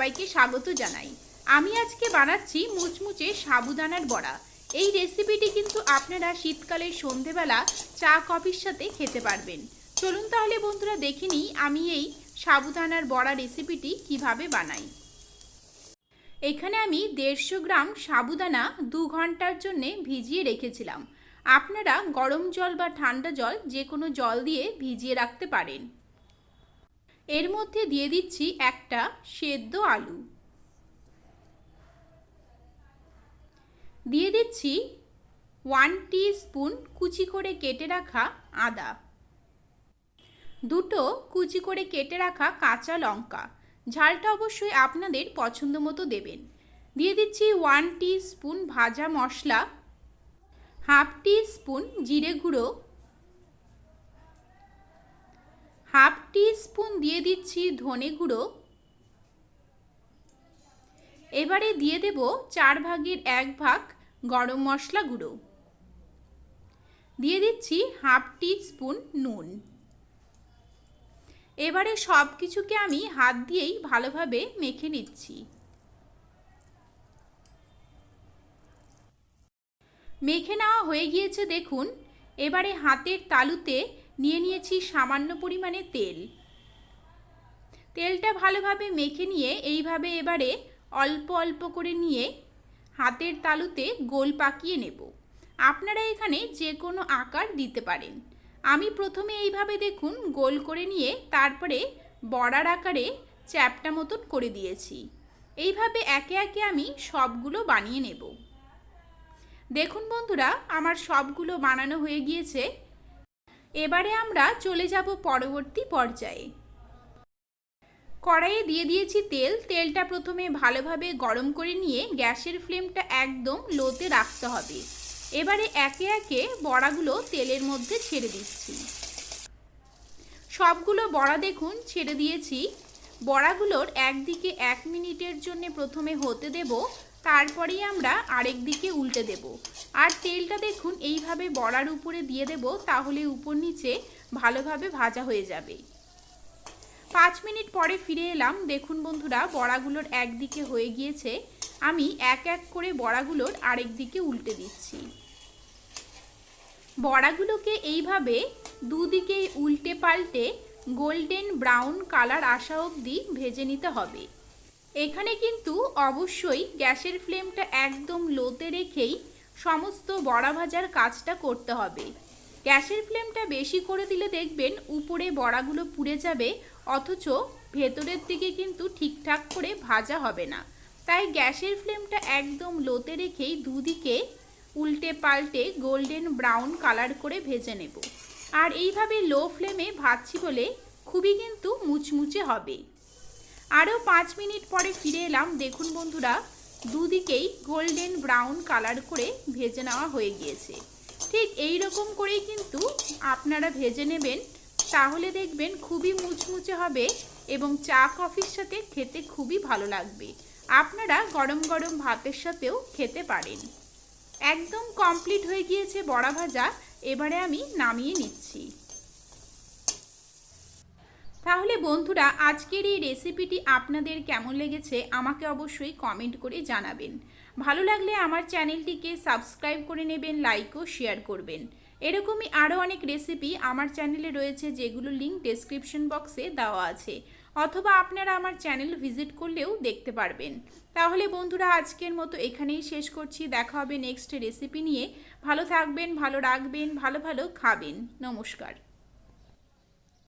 সবাইকে স্বাগত জানাই। আমি আজকে বানাচ্ছি মুচমুচে সাবুদানার বড়া। এই রেসিপিটি কিন্তু আপনারা শীতকালের সন্ধেবেলা চা কফির সাথে খেতে পারবেন। চলুন তাহলে বন্ধুরা দেখে নিই আমি এই সাবুদানার বড়া রেসিপিটি কিভাবে বানাই। এখানে আমি 150 গ্রাম সাবুদানা 2 ঘন্টার জন্য ভিজিয়ে রেখেছিলাম। আপনারা গরম জল বা ঠান্ডা জল যে কোনো জল দিয়ে ভিজিয়ে রাখতে পারেন। এর মধ্যে দিয়ে দিচ্ছি একটা সেদ্ধ আলু, দিয়ে দিচ্ছি 1 টিস্পুন কুচি করে কেটে রাখা আদা, দুটো কুচি করে কেটে রাখা কাঁচা লঙ্কা, ঝালটা অবশ্যই আপনাদের পছন্দ মতো দেবেন। দিয়ে দিচ্ছি 1 টিস্পুন ভাজা মশলা, হাফ টিস্পুন জিরে গুঁড়ো, হাফ টিস্পুন দিয়ে দিচ্ছি ধনে গুঁড়ো। এবারে দিয়ে দেব 4 ভাগের 1 ভাগ গরম মশলা গুঁড়ো, দিয়ে দিচ্ছি হাফ টিস্পুন নুন। এবারে সব কিছুকে আমি হাত দিয়েই ভালোভাবে মেখে নিচ্ছি। মেখে নেওয়া হয়ে গিয়েছে দেখুন। এবারে হাতের তালুতে নিয়ে নিয়েছি সামান্য পরিমাণে তেল। তেলটা ভালোভাবে মেখে নিয়ে এইভাবে এবারে অল্প অল্প করে নিয়ে হাতের তালুতে গোল পাকিয়ে নেব। আপনারা এখানে যে কোনো আকার দিতে পারেন। আমি প্রথমে এইভাবে দেখুন গোল করে নিয়ে তারপরে বড়ার আকারে চ্যাপ্টা মতন করে দিয়েছি। এইভাবে একে একে আমি সবগুলো বানিয়ে নেব। দেখুন বন্ধুরা আমার সবগুলো বানানো হয়ে গিয়েছে। এবারে আমরা চলে যাব পরবর্তী পর্যায়ে। কড়াইয়ে দিয়ে দিয়েছি তেল। তেলটা প্রথমে ভালোভাবে গরম করে নিয়ে গ্যাসের ফ্লেমটা একদম লোতে রাখতে হবে। এবারে একে একে বড়াগুলো তেলের মধ্যে ছেড়ে দিচ্ছি। সবগুলো বড়া দেখুন ছেড়ে দিয়েছি। বড়াগুলোর একদিকে 1 মিনিটের জন্য প্রথমে হতে দেব, তারপরেই আমরা আরেক দিকে উল্টে দেব। আর তেলটা দেখুন এইভাবে বড়ার উপরে দিয়ে দেব, তাহলে উপর নিচে ভালোভাবে ভাজা হয়ে যাবে। 5 মিনিট পরে ফিরে এলাম। দেখুন বন্ধুরা বড়াগুলোর একদিকে হয়ে গিয়েছে। আমি এক এক করে বড়াগুলোর আরেক দিকে উল্টে দিচ্ছি। বড়াগুলোকে এইভাবে দুদিকে উল্টে পাল্টে গোল্ডেন ব্রাউন কালার আসা অবধি ভেজে নিতে হবে। এখানে কিন্তু অবশ্যই গ্যাসের ফ্লেমটা একদম লোতে রেখেই সমস্ত বড়া ভাজার কাজটা করতে হবে। গ্যাসের ফ্লেমটা বেশি করে দিলে দেখবেন উপরে বড়াগুলো পুড়ে যাবে, অথচ ভেতরের দিকে কিন্তু ঠিকঠাক করে ভাজা হবে না। তাই গ্যাসের ফ্লেমটা একদম লোতে রেখেই দুদিকে উল্টে পাল্টে গোল্ডেন ব্রাউন কালার করে ভেজে নেব। আর এইভাবে লো ফ্লেমে ভাজছি বলে খুবই কিন্তু মুচমুচে হবে। আরও 5 মিনিট পরে ফিরে এলাম। দেখুন বন্ধুরা দুদিকেই গোল্ডেন ব্রাউন কালার করে ভেজে নেওয়া হয়ে গিয়েছে। ঠিক এই রকম করেই কিন্তু আপনারা ভেজে নেবেন, তাহলে দেখবেন খুবই মুচমুচে হবে এবং চা কফির সাথে খেতে খুবই ভালো লাগবে। আপনারা গরম গরম ভাতের সাথেও খেতে পারেন। একদম কমপ্লিট হয়ে গিয়েছে বড়া ভাজা। এবারে আমি নামিয়ে নিচ্ছি। তাহলে বন্ধুরা আজকের এই রেসিপিটি আপনাদের কেমন লেগেছে আমাকে অবশ্যই কমেন্ট করে জানাবেন। ভালো লাগলে আমার চ্যানেলটিকে সাবস্ক্রাইব করে নেবেন, লাইক ও শেয়ার করবেন। এরকমই আরও অনেক রেসিপি আমার চ্যানেলে রয়েছে, যেগুলো লিঙ্ক ডেসক্রিপশন বক্সে দেওয়া আছে, অথবা আপনারা আমার চ্যানেল ভিজিট করলেও দেখতে পারবেন। তাহলে বন্ধুরা আজকের মতো এখানেই শেষ করছি। দেখা হবে নেক্সট রেসিপি নিয়ে। ভালো থাকবেন, ভালো রাখবেন, ভালো ভালো খাবেন। নমস্কার।